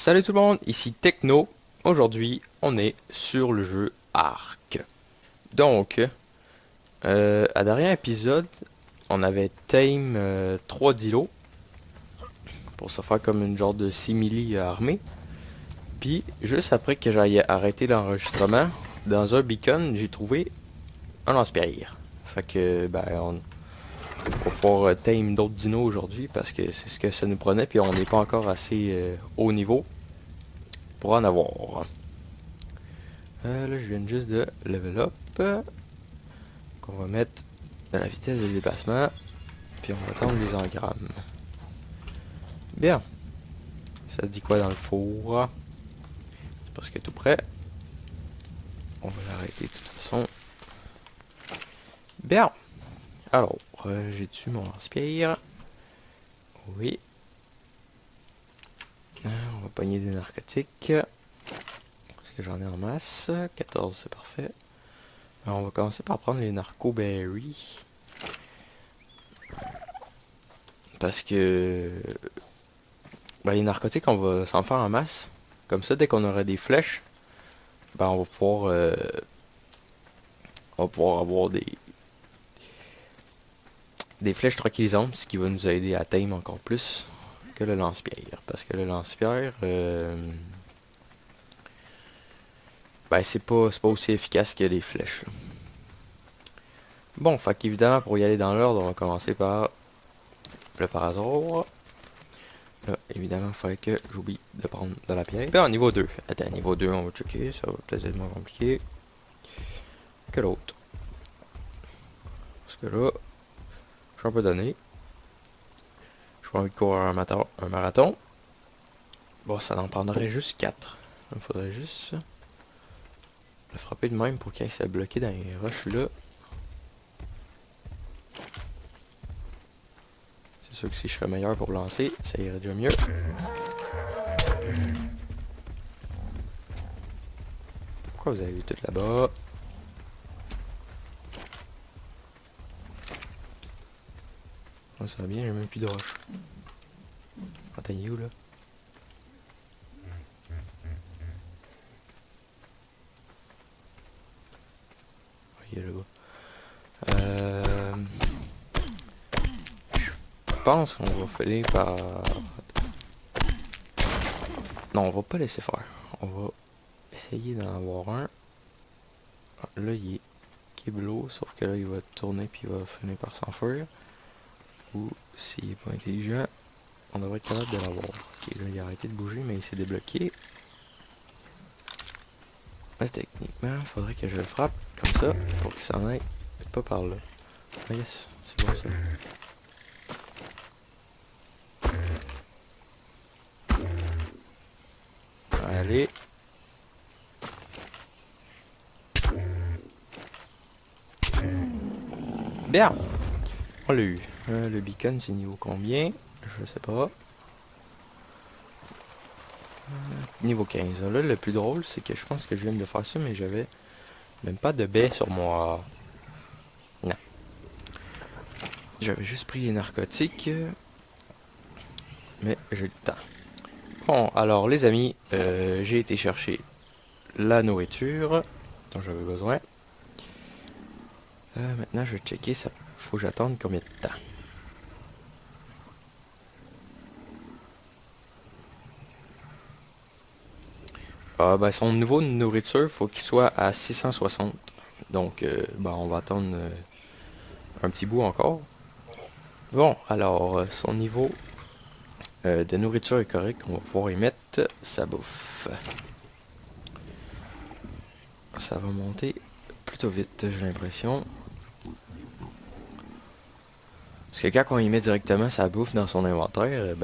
Salut tout le monde, ici Techno. Aujourd'hui, on est sur le jeu Ark. Donc, à dernier épisode, on avait tame 3 dilos pour se faire comme une genre de simili armée. Puis, juste après que j'aille arrêter l'enregistrement, dans un beacon, j'ai trouvé un lance-pierre. Fait que, on va pouvoir tame d'autres dinos aujourd'hui parce que c'est ce que ça nous prenait. Puis, on n'est pas encore assez haut niveau pour en avoir. Là, je viens juste de level up. Qu'on va mettre dans la vitesse de déplacement. Puis on va attendre les engrammes. Bien. Ça dit quoi dans le four? C'est parce que tout prêt. On va l'arrêter de toute façon. Bien. Alors, j'ai tué mon lance-pierre. Oui. On va pogner des narcotiques. Parce que j'en ai en masse. 14, c'est parfait. Alors, on va commencer par prendre les narco-berries. Parce que les narcotiques, on va s'en faire en masse. Comme ça, dès qu'on aura des flèches, on va pouvoir avoir des flèches tranquillisantes, ce qui va nous aider à tame encore plus que le lance-pierre. Parce que le lance-pierre, c'est pas aussi efficace que les flèches. Bon, fait qu'évidemment, pour y aller dans l'ordre, on va commencer par le parasol. Là, évidemment, il fallait que j'oublie de prendre de la pierre. Puis en niveau 2. Attends, niveau 2, on va checker. Ça va peut-être être moins compliqué que l'autre. Parce que là, je suis un peu donné. Je pas envie de courir un marathon. Bon, ça en prendrait juste 4. Il faudrait juste le frapper de même pour qu'il aille se bloquer dans les roches là. C'est sûr que si je serais meilleur pour lancer, ça irait déjà mieux. Pourquoi vous avez vu tout là-bas? Oh, ça va bien, j'ai même plus de roches. Attends, il est où là? Oh, il est là-bas. Je pense qu'on va finir par... Non, on va pas laisser faire. On va essayer d'en avoir un. Ah, là, il est Kiblo, sauf que là, il va tourner puis il va finir par s'enfuir. Ou, s'il est pas intelligent, on devrait être capable de l'avoir. Ok, là, il a arrêté de bouger, mais il s'est débloqué. Là, techniquement, il faudrait que je le frappe comme ça pour qu'il s'en aille pas par là. Ah, yes, c'est bon ça. Allez. Bien. On l'a eu. Le beacon, c'est niveau combien? Je sais pas. Niveau 15. Là, le plus drôle, c'est que je pense que je viens de faire ça, mais j'avais même pas de baie sur moi. Non. J'avais juste pris les narcotiques. Mais j'ai le temps. Bon, alors les amis, j'ai été chercher la nourriture dont j'avais besoin. Maintenant, je vais checker ça. Faut que j'attende combien de temps. Son niveau de nourriture, faut qu'il soit à 660. Donc, on va attendre un petit bout encore. Bon, alors, son niveau de nourriture est correct. On va pouvoir y mettre sa bouffe. Ça va monter plutôt vite, j'ai l'impression. Parce que quand on y met directement sa bouffe dans son inventaire,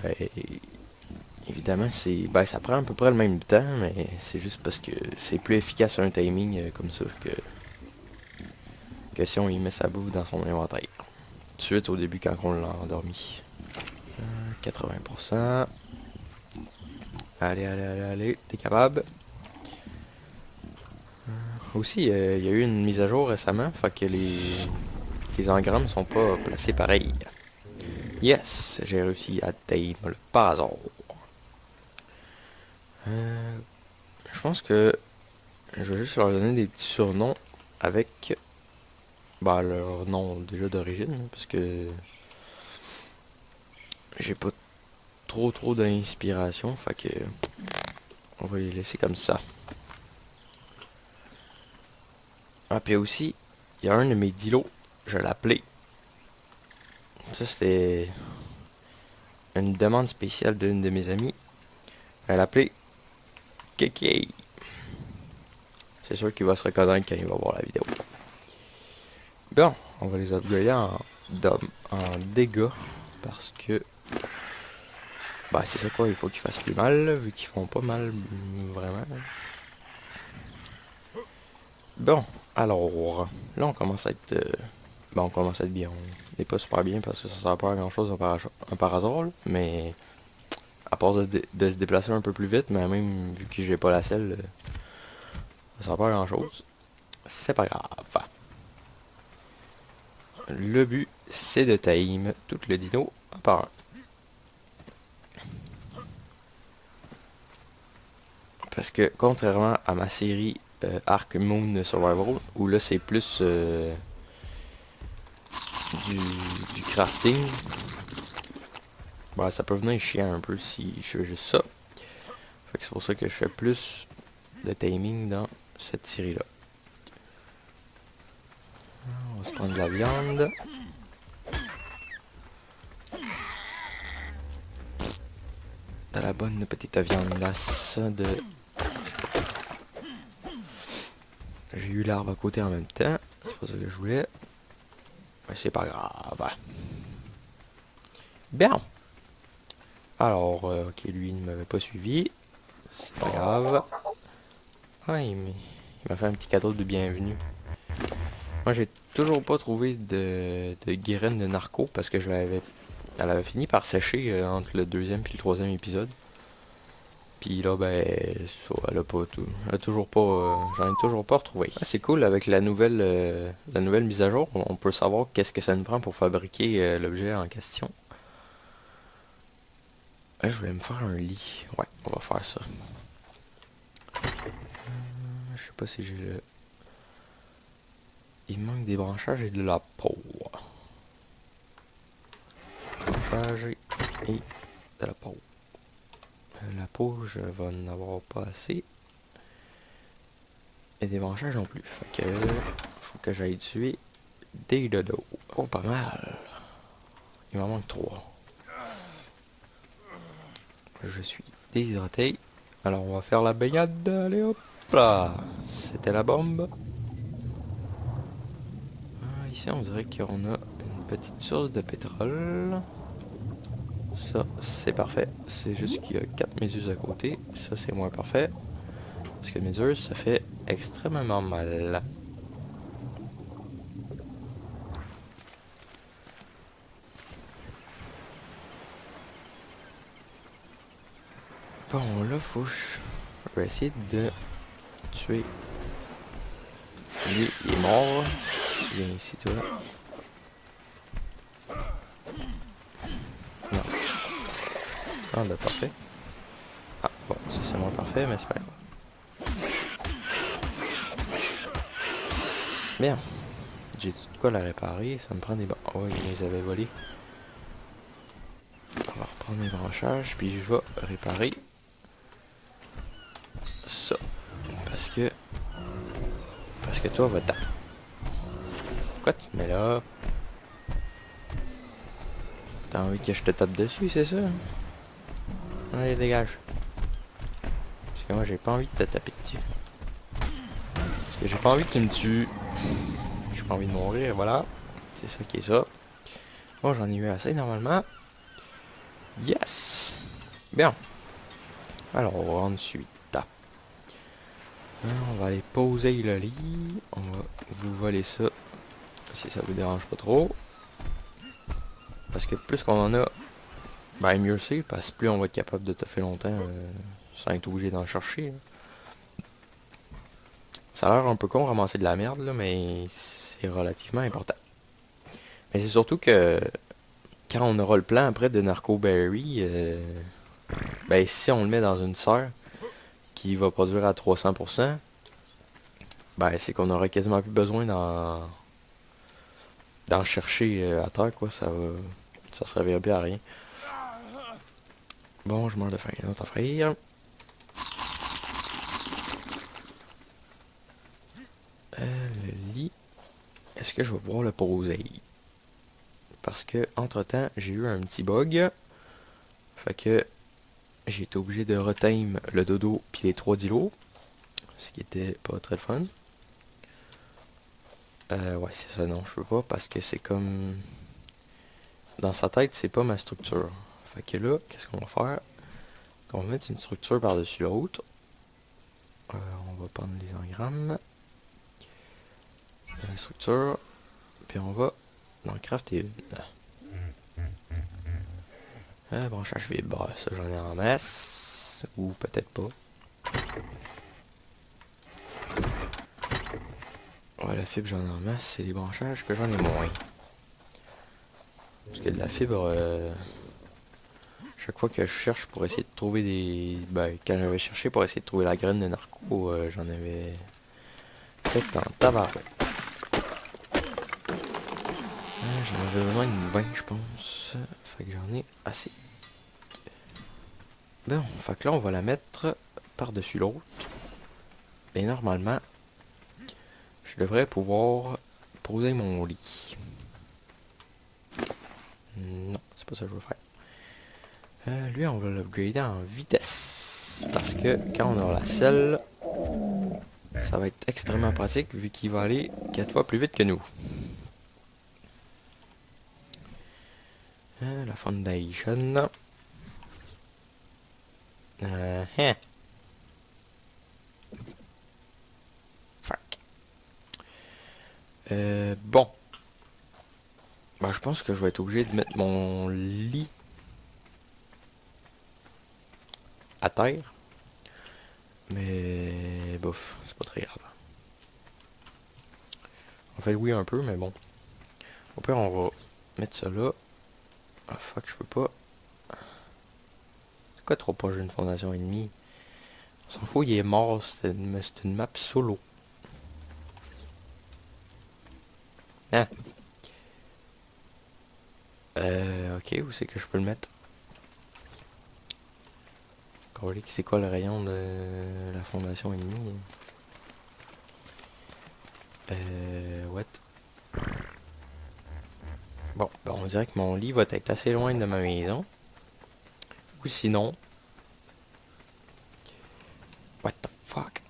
évidemment, ça prend à peu près le même temps, mais c'est juste parce que c'est plus efficace un timing comme ça que si on y met sa bouffe dans son inventaire. Tout de suite au début quand on l'a endormi. 80%. Allez, t'es capable. Aussi, il y a eu une mise à jour récemment, fait que les engrammes sont pas placés pareil. Yes, j'ai réussi à tame le parasol. Je pense que je vais juste leur donner des petits surnoms avec bah, leur nom déjà d'origine, parce que j'ai pas trop d'inspiration, fait que on va les laisser comme ça. Ah, puis aussi, il y a un de mes dilos, je l'ai appelé. Ça, c'était une demande spéciale d'une de mes amies. Elle l'a appelé Kiki. C'est sûr qu'il va se reconnaître quand il va voir la vidéo. Bon, on va les upgrader en dégâts. Parce que... bah, c'est ça quoi, il faut qu'ils fassent plus mal, vu qu'ils font pas mal, vraiment. Bon, alors... là, on commence à être... ben, on commence à être bien. On n'est pas super bien parce que ça sert pas à grand chose par hasard, là, mais... à part de se déplacer un peu plus vite, mais même vu que j'ai pas la selle, ça sert pas à grand chose. C'est pas grave. Le but, c'est de time tout le dino un par un. Parce que contrairement à ma série Ark Moon Survival, où là c'est plus du, du crafting, bah, ça peut venir chiant un peu si je fais juste ça. Fait que c'est pour ça que je fais plus de timing dans cette série-là. On va se prendre de la viande. De la bonne petite viandasse de... J'ai eu l'arbre à côté en même temps. C'est pas ça que je voulais. Mais c'est pas grave. Bien. Alors, ok, lui, il ne m'avait pas suivi. C'est pas grave. Ouais, il m'a fait un petit cadeau de bienvenue. Moi, j'ai toujours pas trouvé de graines de narco parce que elle avait fini par sécher entre le deuxième et le troisième épisode. Puis là, ben, ça, elle a pas tout. Elle a toujours pas. J'en ai toujours pas retrouvé. Ouais, c'est cool avec la nouvelle mise à jour. On peut savoir qu'est-ce que ça nous prend pour fabriquer l'objet en question. Je voulais me faire un lit. Ouais, on va faire ça. Je sais pas si j'ai le... il manque des branchages et de la peau. Branchages et de la peau. La peau, je vais en avoir pas assez. Et des branchages non plus. Fait que... faut que j'aille tuer des dodos. Oh, pas mal. Il m'en manque 3. Je suis déshydraté. Alors on va faire la baignade. Allez hop là. C'était la bombe. Ah, ici on dirait qu'on a une petite source de pétrole. Ça c'est parfait. C'est juste qu'il y a 4 méduses à côté. Ça c'est moins parfait. Parce que méduse ça fait extrêmement mal. Bon là faut que je vais essayer de tuer. Lui il est mort. Viens ici toi. Non. Ah bah parfait. Ah bon ça c'est moins parfait mais c'est pas grave. Bien. J'ai de quoi la réparer. Ça me prend des... oh il les avait volés. On va reprendre mes branchages puis je vais réparer ça. Parce que toi va-t'en. Pourquoi tu te mets là? T'as envie que je te tape dessus, c'est ça? Allez, dégage. Parce que moi, j'ai pas envie de te taper dessus. Parce que j'ai pas envie que tu me tues. J'ai pas envie de mourir, voilà. C'est ça qui est ça. Bon, j'en ai eu assez, normalement. Yes! Bien. Alors, ensuite... on va aller poser le lit. On va vous voler ça. Si ça vous dérange pas trop. Parce que plus qu'on en a, ben mieux c'est, parce que plus on va être capable de te faire longtemps sans être obligé d'en chercher. Ça a l'air un peu con ramasser de la merde, là, mais c'est relativement important. Mais c'est surtout que quand on aura le plan après de Narco Berry, ben si on le met dans une serre, qui va produire à 300%, ben c'est qu'on aurait quasiment plus besoin d'en chercher à terre, quoi. Ça servirait bien à rien. Bon, je meurs de faim. Autre affaire. Le lit. Est-ce que je vais pouvoir le poser? Parce que, entre-temps, j'ai eu un petit bug. Fait que j'ai été obligé de retime le dodo puis les 3 dilos. Ce qui était pas très fun. Ouais, c'est ça, non, je peux pas parce que c'est comme... Dans sa tête, c'est pas ma structure. Fait que là, qu'est-ce qu'on va faire? On va mettre une structure par-dessus l'autre. On va prendre les engrammes. La structure. Puis on va en crafter une. Branchage fibre. Ça, j'en ai en masse. Ou peut-être pas. Ouais, la fibre, j'en ai en masse. C'est les branchages que j'en ai moins. Parce que de la fibre... chaque fois que je cherche pour essayer de trouver des... Ben, quand j'avais cherché pour essayer de trouver la graine de narco, j'en avais fait en tabarouette. J'en avais besoin d'une 20, je pense. Fait que j'en ai assez. Bon, fait que là, on va la mettre par-dessus l'autre. Et normalement, je devrais pouvoir poser mon lit. Non, c'est pas ça que je veux faire. Lui, on va l'upgrader en vitesse. Parce que quand on aura la selle, ça va être extrêmement pratique vu qu'il va aller 4 fois plus vite que nous. La foundation. Hein. Fuck. Bon. Ben, je pense que je vais être obligé de mettre mon lit à terre. Mais bof, c'est pas très grave. En fait, oui, un peu, mais bon. Au pire, on va mettre ça là. Ah fuck, je peux pas. C'est quoi trop proche d'une fondation ennemie? On s'en fout, il est mort, c'est une map solo. Hein? Ok, où c'est que je peux le mettre? C'est quoi le rayon de la fondation ennemie? What? Bon, ben on dirait que mon lit va être assez loin de ma maison. Ou sinon... What the fuck?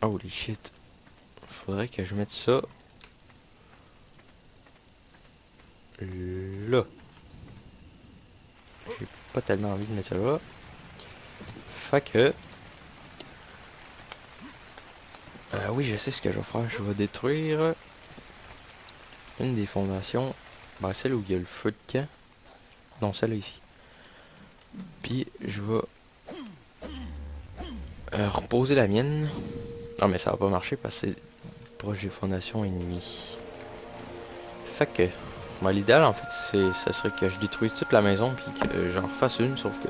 Holy shit. Faudrait que je mette ça... là. J'ai pas tellement envie de mettre ça là. Fait que... oui, je sais ce que je vais faire. Je vais détruire... une des fondations. Ben, celle où il y a le feu de camp. Non, celle-là ici. Puis, je vais... reposer la mienne. Non, mais ça va pas marcher parce que c'est proche des fondations ennemies. Fait que... Ben, l'idéal, en fait, ça serait que je détruise toute la maison puis que j'en refasse une, sauf que...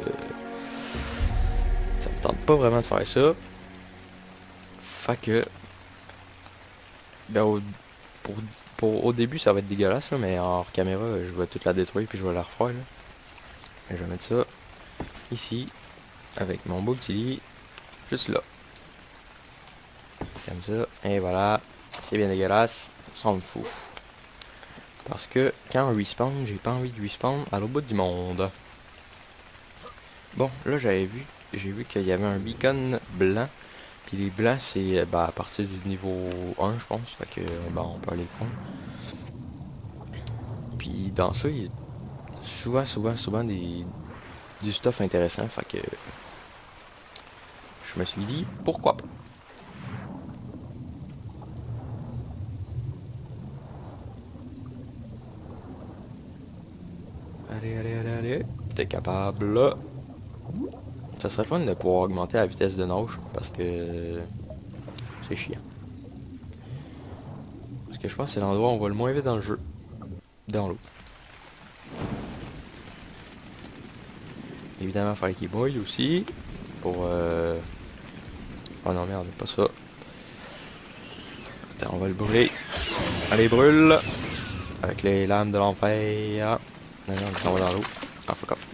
ça me tente pas vraiment de faire ça. Fait que... Ben, au début, ça va être dégueulasse, là, mais en caméra, je vais toute la détruire puis je vais la refaire, là. Et je vais mettre ça ici, avec mon beau petit lit, juste là. Comme ça, et voilà. C'est bien dégueulasse, on s'en fout. Parce que quand on respawn, j'ai pas envie de respawn à l'autre bout du monde. Bon, là j'ai vu qu'il y avait un beacon blanc. Puis les blancs, c'est à partir du niveau 1, je pense. Fait que on peut aller prendre. Puis dans ça, il y a souvent du stuff intéressant. Fait que je me suis dit, pourquoi pas. Allez. T'es capable. Ça serait le fun de pouvoir augmenter la vitesse de nage. Parce que c'est chiant. Parce que je pense que c'est l'endroit où on va le moins vite dans le jeu. Dans l'eau. Évidemment, faire qu'il bouille aussi. Pour Oh non, merde, pas ça. Attends, on va le brûler. Allez, brûle! Avec les lames de l'enfer. Non, non, on s'en va dans l'eau. Ah, fuck off.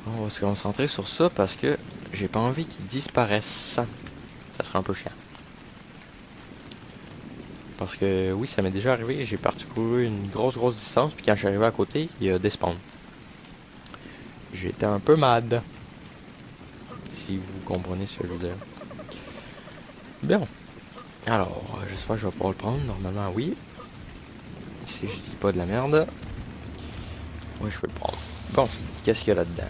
On va se concentrer sur ça parce que j'ai pas envie qu'ils disparaissent. Ça serait un peu chiant. Parce que oui, ça m'est déjà arrivé, j'ai parcouru une grosse distance, puis quand je suis arrivé à côté, il y a des spawns. J'étais un peu mad. Si vous comprenez ce que je veux dire. Bien. Alors, j'espère que je vais pouvoir le prendre. Normalement, oui. Si je dis pas de la merde. Oui, je peux le prendre. Bon, qu'est-ce qu'il y a là-dedans?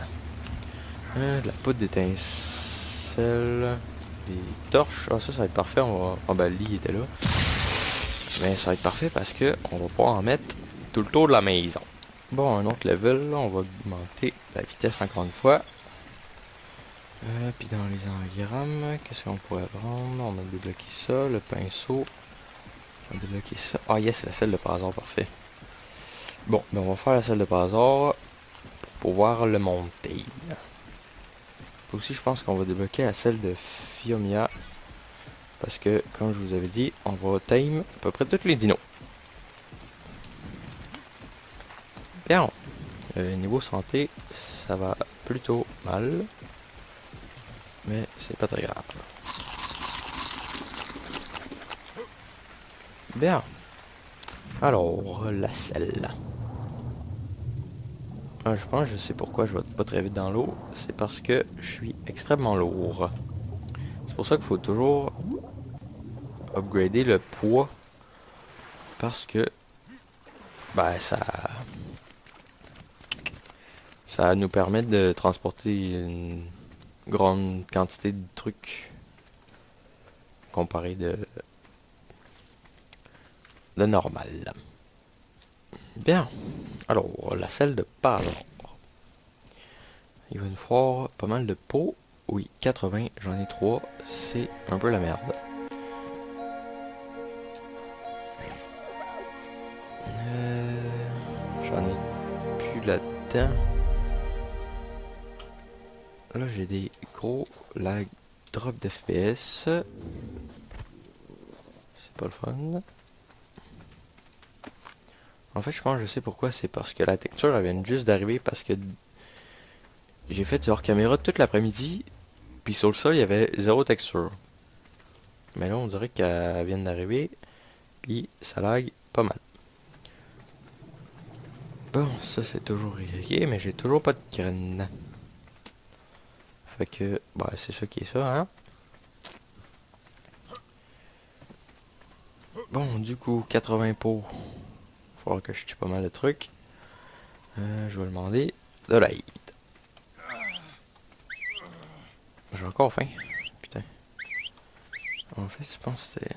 De la poudre d'étincelle. Des torches. Ah, ça va être parfait. On va... Ah, ben, Lee était là. Mais ça va être parfait parce que on va pouvoir en mettre tout le tour de la maison. Bon, un autre level, là, on va augmenter la vitesse encore une fois. Puis dans les engrammes, qu'est-ce qu'on pourrait prendre? On a débloqué ça, le pinceau. On a débloqué ça. Ah yes, c'est la selle de hasard, parfait. Bon, ben on va faire la selle de hasard pour pouvoir le monter. Aussi, je pense qu'on va débloquer la selle de Fiomia. Parce que, comme je vous avais dit, on va tame à peu près tous les dinos. Bien. Niveau santé, ça va plutôt mal. Mais c'est pas très grave. Bien. Alors, la selle. Ah, je pense, je sais pourquoi je vais pas très vite dans l'eau. C'est parce que je suis extrêmement lourd. C'est pour ça qu'il faut toujours upgrader le poids. Parce que, ben, ça nous permet de transporter une grande quantité de trucs comparé de normal. Bien. Alors, la selle de Palor. Il va nous falloir pas mal de pots. Oui, 80, j'en ai 3. C'est un peu la merde. J'en ai plus là-dedans. Là, j'ai des gros lag drop d'FPS. C'est pas le fun. En fait, je pense que je sais pourquoi. C'est parce que la texture, elle vient juste d'arriver parce que j'ai fait du hors caméra toute l'après-midi. Puis sur le sol, il y avait zéro texture. Mais là, on dirait qu'elle vient d'arriver. Puis ça lag pas mal. Bon, ça c'est toujours irrigué, mais j'ai toujours pas de graines. Fait que, bah c'est ça qui est ça, hein. Bon, du coup, 80 pots. Faut voir que je tue pas mal de trucs. Je vais demander de l'aide. J'ai encore faim. Putain. En fait, je pense que c'était...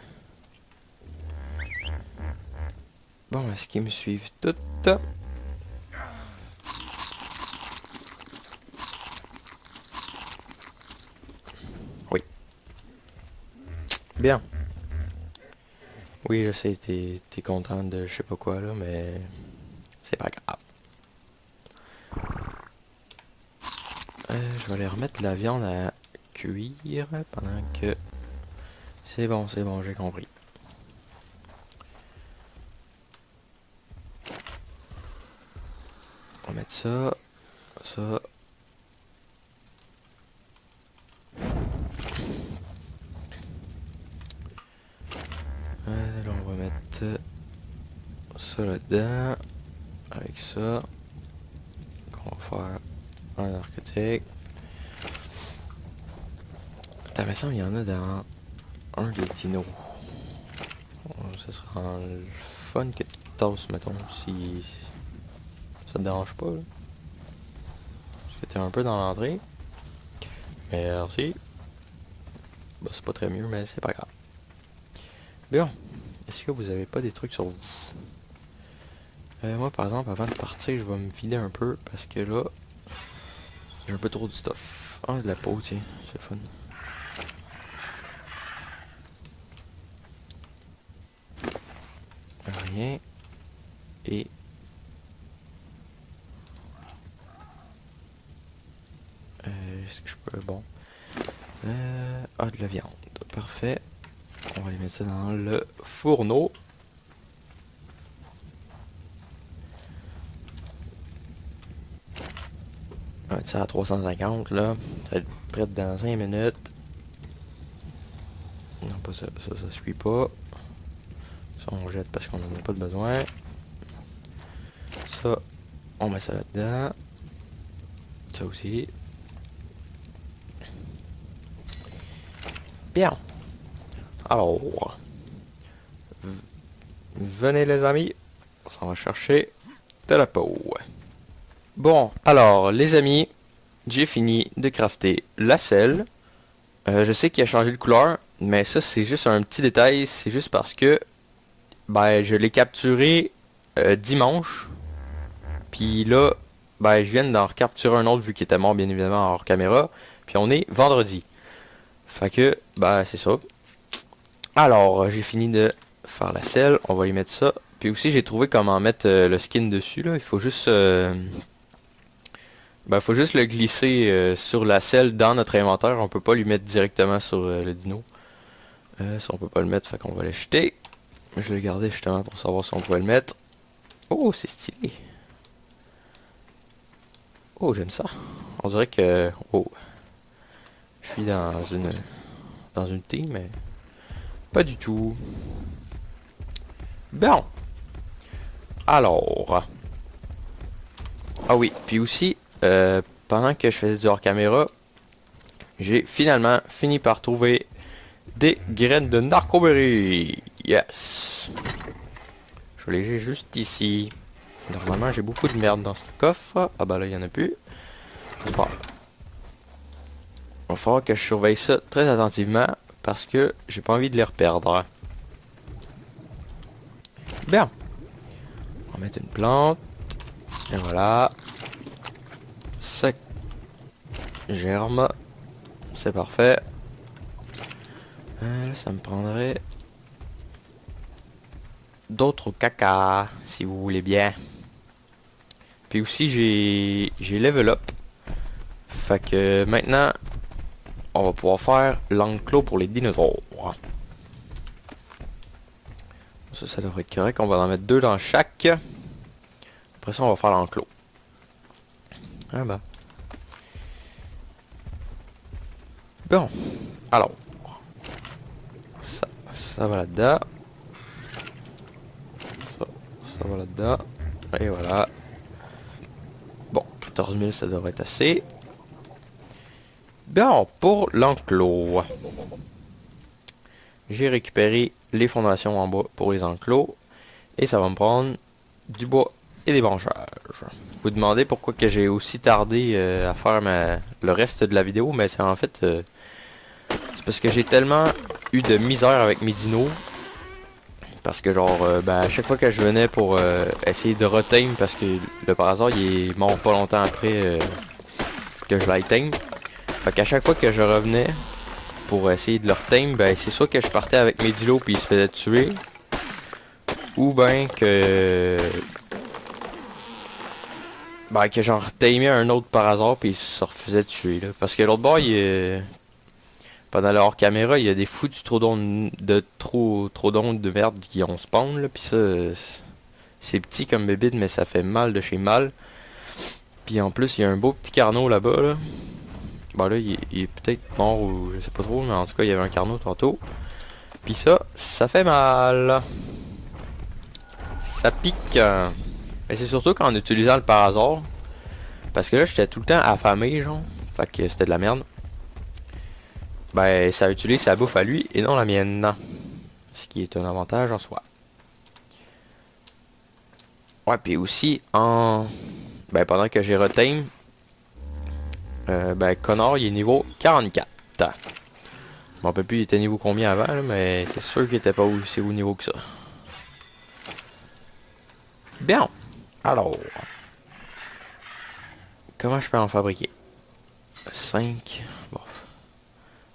Bon, est-ce qu'ils me suivent toutes? Oui. Bien. Oui, je sais, t'es content de je sais pas quoi, là, mais... C'est pas grave. Je vais aller remettre la viande à cuire pendant que... C'est bon, j'ai compris. On va mettre ça, ça. Là, on va mettre ça là-dedans. Avec ça. On va faire un architecte. Attends, mais ça, il y en a dans un des dinos. Ça sera le fun que tu tasses, mettons, si ça te dérange pas, là. Parce que t'es un peu dans l'entrée. Merci. Bah, c'est pas très mieux, mais c'est pas grave. Bon. Est-ce que vous avez pas des trucs sur vous? Moi, par exemple, avant de partir, je vais me vider un peu parce que là, j'ai un peu trop de stuff. Ah, de la peau, tiens, c'est fun. Rien. Et... est-ce que je peux... Bon. Ah, de la viande. Parfait. On va les mettre ça dans le fourneau. On va mettre ça à 350 là. Ça va être prêt dans 5 minutes. Non, pas ça. Ça suit pas. Ça, on jette parce qu'on n'en a pas de besoin. Ça, on met ça là-dedans. Ça aussi. Bien. Alors. Venez les amis. On s'en va chercher de la peau. Bon, alors les amis. J'ai fini de crafter la selle. Je sais qu'il a changé de couleur. Mais ça c'est juste un petit détail. C'est juste parce que ben, je l'ai capturé dimanche. Puis là, ben, je viens d'en recapturer un autre vu qu'il était mort bien évidemment hors caméra. Puis on est vendredi. Fait que, ben c'est ça. Alors, j'ai fini de faire la selle. On va y mettre ça. Puis aussi, j'ai trouvé comment mettre le skin dessus. Là. Il faut juste... faut juste le glisser sur la selle dans notre inventaire. On peut pas lui mettre directement sur le dino. Ça, on peut pas le mettre. Fait qu'on va le jeter. Je l'ai gardé justement pour savoir si on pouvait le mettre. Oh, c'est stylé. Oh, j'aime ça. On dirait que... Oh. Je suis dans une team, mais... Pas du tout. Bon. Alors. Ah oui, puis aussi, pendant que je faisais du hors caméra, j'ai finalement fini par trouver des graines de narcoberry. Yes. Je les ai juste ici. Normalement, j'ai beaucoup de merde dans ce coffre. Ah bah là, il n'y en a plus. Bon. Il va falloir que je surveille ça très attentivement parce que j'ai pas envie de les reperdre. Bien. On va mettre une plante. Et voilà. Ça germe. C'est parfait. Là, ça me prendrait d'autres caca, si vous voulez bien. Puis aussi, j'ai level up. Fait que maintenant, on va pouvoir faire l'enclos pour les dinosaures. Ça devrait être correct. On va en mettre 2 dans chaque. Après ça, on va faire l'enclos. Ah bah. Bon. Alors. Ça va là-dedans. Ça va là-dedans. Et voilà. Bon, 14 000, ça devrait être assez. Bon, pour l'enclos. J'ai récupéré les fondations en bas pour les enclos. Et ça va me prendre du bois et des branchages. Vous vous demandez pourquoi que j'ai aussi tardé à faire le reste de la vidéo. Mais c'est en fait... c'est parce que j'ai tellement eu de misère avec mes dinos. Parce que genre, à chaque fois que je venais pour essayer de retame, parce que le par hasard il est mort pas longtemps après que je l'aille tame. Fait qu'à chaque fois que je revenais pour essayer de le retame, ben c'est soit que je partais avec mes dinos puis il se faisait tuer. Ou ben que... Ben que j'en retamais un autre par hasard puis il se refaisait tuer là. Parce que l'autre bord il est... Pendant la hors caméra, il y a des foutus trop d'ondes de merde qui ont spawn là, puis ça c'est petit comme bébite mais ça fait mal de chez mal. Puis en plus, il y a un beau petit carnot là-bas là. Bon là, il est peut-être mort ou je sais pas trop, mais en tout cas, il y avait un carnot tantôt. Puis ça fait mal. Ça pique. Mais c'est surtout qu'en utilisant le par hasard. Parce que là, j'étais tout le temps affamé, genre. Fait que c'était de la merde. Ben, ça utilise sa bouffe à lui et non la mienne. Ce qui est un avantage en soi. Ouais, puis aussi, ben, pendant que j'ai retame, ben, Connor, il est niveau 44. Je m'en rappelle plus, il était niveau combien avant, là, mais c'est sûr qu'il était pas aussi haut niveau que ça. Bien. Alors. Comment je peux en fabriquer? 5. Bon.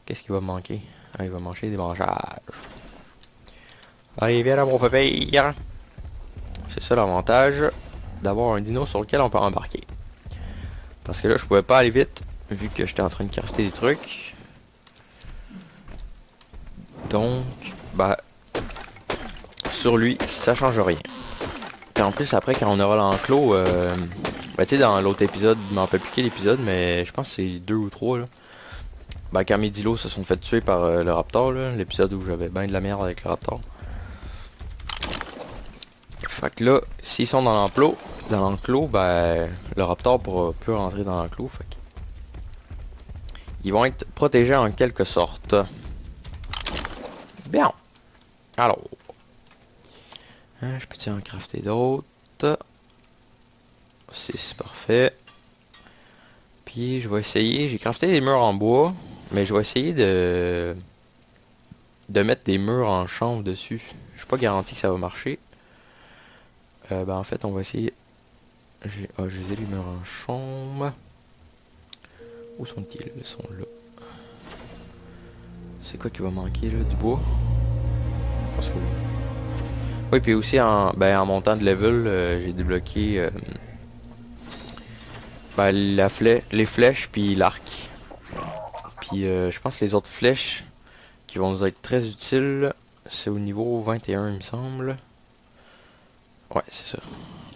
Qu'est-ce qu'il va me manquer? Ah, il va manquer des branchages. Allez, viens là, mon pépère. C'est ça l'avantage d'avoir un dino sur lequel on peut embarquer. Parce que là, je pouvais pas aller vite, vu que j'étais en train de crafter des trucs. Donc, bah, sur lui, ça change rien. Et en plus, après, quand on aura l'enclos, bah, tu sais, dans l'autre épisode, je m'en rappelle plus quel épisode, mais je pense que c'est 2 ou 3, là. Bah, quand mes dilos se sont fait tuer par le raptor, là, l'épisode où j'avais ben de la merde avec le raptor. Fait que là, s'ils sont dans l'enclos, ben, le raptor pourra plus rentrer dans l'enclos, fait que ils vont être protégés en quelque sorte. Bien. Alors. Hein, je peux-tu en crafter d'autres? C'est parfait. Puis je vais essayer. J'ai crafté des murs en bois. Mais je vais essayer de mettre des murs en chanvre dessus. Je suis pas garanti que ça va marcher. Ben en fait on va essayer. Je les ai les murs en chanvre. Où sont-ils? Ils sont là. C'est quoi qui va manquer là? Du bois? Parce que oui. Oui, puis aussi en montant de level, j'ai débloqué les flèches puis l'arc. Puis je pense que les autres flèches qui vont nous être très utiles, c'est au niveau 21 il me semble. Ouais, c'est ça.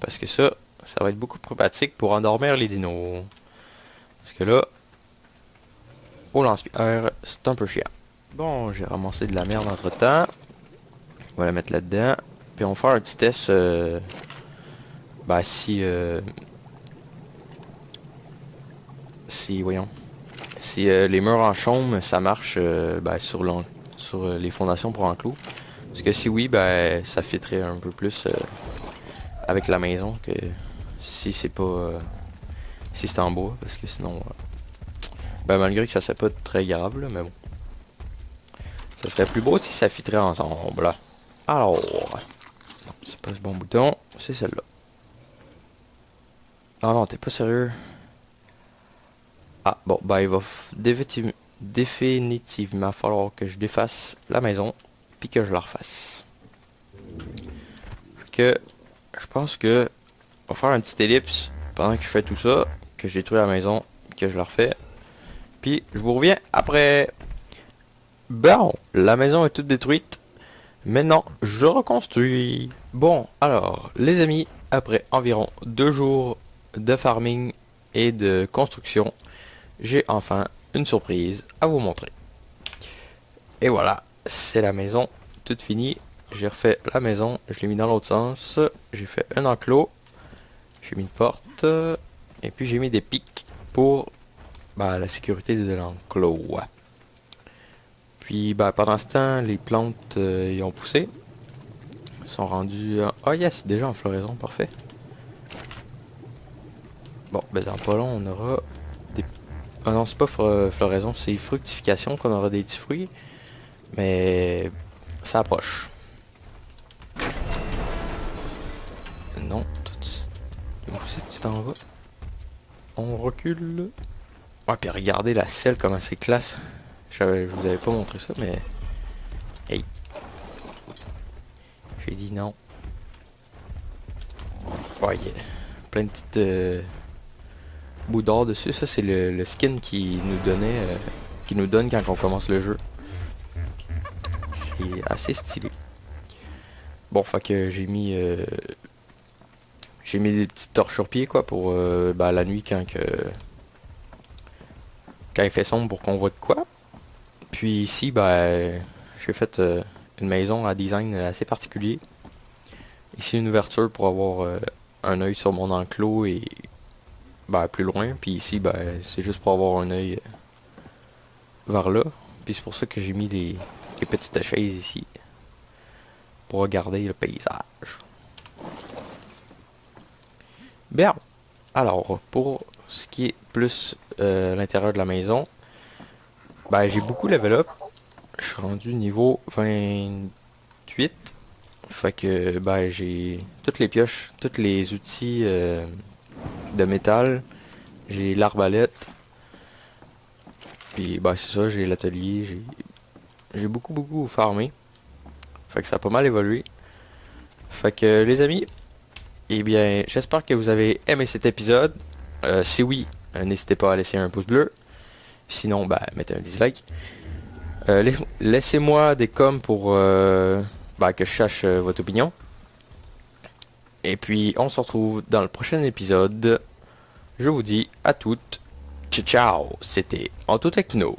Parce que ça va être beaucoup plus pratique pour endormir les dinos. Parce que là, au lance-pierre, c'est un peu chiant. Bon, j'ai ramassé de la merde entre temps. On va la mettre là-dedans. Puis on va faire un petit test. Voyons. Si les murs en chaume, ça marche sur les fondations pour enclos. Parce que si oui, ben ça fitterait un peu plus avec la maison que si c'est pas si c'est en bois. Parce que sinon, ben malgré que ça serait pas très grave, là, mais bon. Ça serait plus beau si ça fitterait ensemble. Alors, non, c'est pas ce bon bouton, c'est celle-là. Ah non, t'es pas sérieux? Ah bon, bah il va définitivement falloir que je défasse la maison, puis que je la refasse. Fait que, je pense que on va faire un petit ellipse pendant que je fais tout ça, que je détruis la maison, que je la refais. Puis je vous reviens après. Bon, la maison est toute détruite. Maintenant, je reconstruis. Bon, alors, les amis, après environ 2 jours de farming et de construction, j'ai enfin une surprise à vous montrer. Et voilà, c'est la maison toute finie. J'ai refait la maison, je l'ai mis dans l'autre sens. J'ai fait un enclos. J'ai mis une porte. Et puis j'ai mis des pics pour la sécurité de l'enclos. Puis pendant ce temps, les plantes y ont poussé. Ils sont rendus... Oh yes, déjà en floraison, parfait. Bon, dans pas long, on aura des... Ah non, c'est pas floraison, c'est fructification qu'on aura des petits fruits. Mais ça approche. Non, où c'est que tu t'en vas? On recule. Ah, puis regardez la selle, comment c'est classe. Je vous avais pas montré ça, mais... Hey. J'ai dit non. Ouais, il y a plein de petites bouts d'or dessus. Ça, c'est le skin qui nous donne quand on commence le jeu. C'est assez stylé. Bon, fait que j'ai mis des petites torches sur pied, quoi, pour la nuit quand il fait sombre pour qu'on voit de quoi. Puis ici, j'ai fait une maison à design assez particulier. Ici, une ouverture pour avoir un œil sur mon enclos et plus loin. Puis ici, c'est juste pour avoir un œil vers là. Puis c'est pour ça que j'ai mis les petites chaises ici. Pour regarder le paysage. Bien. Alors, pour ce qui est plus l'intérieur de la maison, j'ai beaucoup level up. Je suis rendu niveau 28. Fait que j'ai toutes les pioches, tous les outils de métal. J'ai l'arbalète. Puis c'est ça, j'ai l'atelier. J'ai beaucoup farmé. Fait que ça a pas mal évolué. Fait que les amis, eh bien j'espère que vous avez aimé cet épisode. Si oui, n'hésitez pas à laisser un pouce bleu. Sinon, mettez un dislike. Laissez-moi des coms pour que je sache votre opinion. Et puis on se retrouve dans le prochain épisode. Je vous dis à toutes. Ciao ciao. C'était Anto Techno.